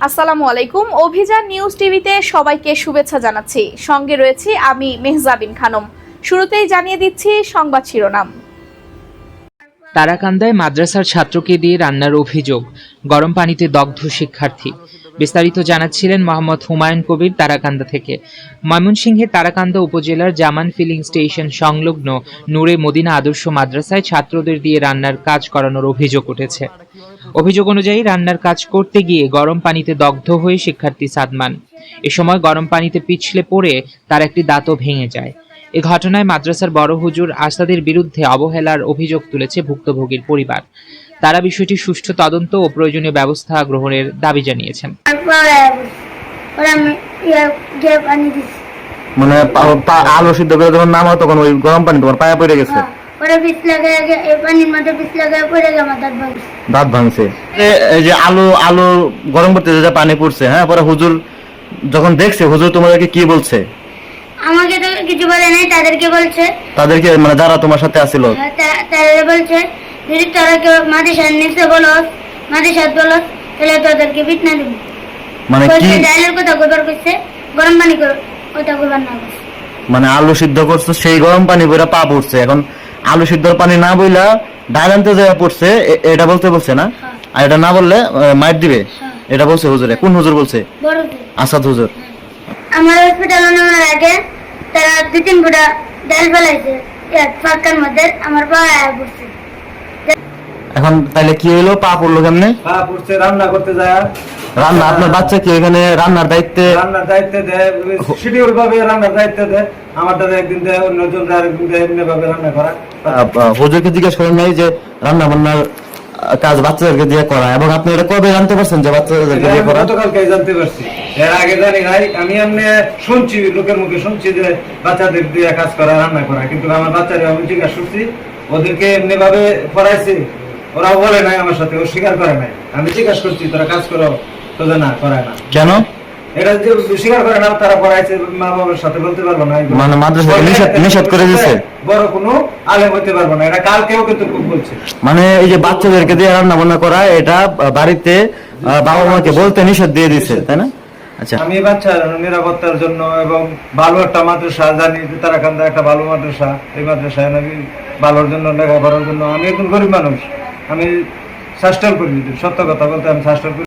আসসালামু আলাইকুম। অভিযান নিউজ টিভিতে সবাইকে শুভেচ্ছা জানাচ্ছি। সঙ্গে রয়েছি আমি মেহজাবিন খানম। শুরুতেই জানিয়ে দিচ্ছি সংবাদ শিরোনাম। তারাকান্দায় মাদ্রাসার ছাত্রকে দিয়ে রান্নার অভিযোগ, গরম পানিতে দগ্ধ শিক্ষার্থী। বিস্তারিত জানাচ্ছিলেন মোহাম্মদ হুমায়ুন কবির তারাকান্দা থেকে। ময়মনসিংহের তারাকান্দা উপজেলার জামান ফিলিং স্টেশন সংলগ্ন নূরে মদিনা আদর্শ মাদ্রাসায় ছাত্রদের দিয়ে রান্নার কাজ করানোর অভিযোগ উঠেছে। অভিযোগ অনুযায়ী রান্নার কাজ করতে গিয়ে গরম পানিতে দগ্ধ হয়ে শিক্ষার্থী সাদমান। এ সময় গরম পানিতে পিছলে পড়ে তার একটি দাঁতও ভেঙে যায়। এ ঘটনায় মাদ্রাসার বড় হুজুর আসাদের বিরুদ্ধে অবহেলার অভিযোগ তুলেছে ভুক্তভোগীর পরিবার। তারা বিষয়টি সুষ্ঠু তদন্ত ও প্রয়োজনীয় ব্যবস্থা গ্রহণের দাবি জানিয়েছেন। মানে আলু সিদ্ধ করে যখন নামাও তখন ওই গরম পানি তোমার পায়ে পড়ে গেছে, দাঁত ভাঙছে। এই যে আলু আলু গরম করতে যে পানি পড়ছে, হ্যাঁ, পরে হুজুর যখন দেখছে, হুজুর তোমাদেরকে কি বলছে? আমাকে তো কিছু বলে নাই, তাদেরকে বলছে। তাদেরকে মানে যারা তোমার সাথে আসিল তাদের বলছে যদি তোরা কেউ মাদ্রাসার নিচে বলস, মাদ্রাসার বলস, তাহলে তোদেরকে ফিতনা দিব। মানে কি ডালের কথা কইবার কইছে, গরম পানি কথা কইবার না কইছে। মানে আলু সিদ্ধ করছো, সেই গরম পানি বইরা পা পড়ছে। এখন আলু সিদ্ধর পানি না বইলা ডাল আনতে যাওয়া পড়ছে, এটা বলতে বলছে না? আর এটা না বললে মাইর দিবে, এটা বলছে হুজুরে। কোন হুজুর বলছে? বড় হুজুর। আসাদ হুজুর। আমার হসপিটালে নেওয়ার আগে তারা 2-3 ফুটা ডাল ফেলাইছে ফাঁকার মধ্যে, আমার পা পড়ছে। এখন তাইলে কি হইলো? পা পড়লো কেমনে? পা পড়ছে রান্না করতে যায়। রান্না আপনার বাচ্চা কি এখানে রান্নার দায়িত্বে দেয়, শিডিউল ভাবে রান্নার দায়িত্ব দেয়। আমার দাদা একদিন দেয়, অন্যজন আরেকদিন দেয়, এমনি ভাবে রান্না করা। হুজুরকে জিজ্ঞেস করেন নাই যে রান্না বান্নার কাজ বাচ্চাদেরকে দিয়ে করা? এবং আপনি এটা কবে জানতে পারছেন যে বাচ্চাদেরকে দিয়ে করা? গতকালকে জানতে পারছি, এর আগে জানি নাই। আমি এমনি শুনছি, লোকের মুখে শুনছি যে বাচ্চাদের দিয়ে কাজ করা, রান্না করা, কিন্তু আমার বাচ্চারা আমি জিজ্ঞাসা করছি, ওদেরকে এমনি ভাবে পড়াইছি, ওরা বলে নাই আমার সাথে, ও স্বীকার করে নাই। আমি জিজ্ঞাসা করছি তোরা কাজ করো, তো না করায় না। কেন? এটা যে স্বীকার করে না, তারা পড়াইছে, মা বাবার সাথে বলতে পারবো না। মানে মাদ্রাসা নিষেধ করে দিয়েছে, বড় কোনো আলেম হইতে পারবো না। এটা কালকেও কিন্তু বলছে। মানে এই যে বাচ্চাদেরকে দিয়ে রান্না বান্না করা, এটা বাড়িতে বাবা মাকে বলতে নিষেধ দিয়ে দিচ্ছে, তাই না? আচ্ছা, আমি বাচ্চার নিরাপত্তার জন্য এবং ভালো একটা মাদ্রাসা জানি, তারাকান্দা একটা ভালো মাদ্রাসা, এই মাদ্রাসায় আমি ভালোর জন্য, লেখাপড়ার জন্য, আমি একজন গরিব মানুষ, আমি চেষ্টা করি, সত্য কথা বলতে আমি চেষ্টা করি।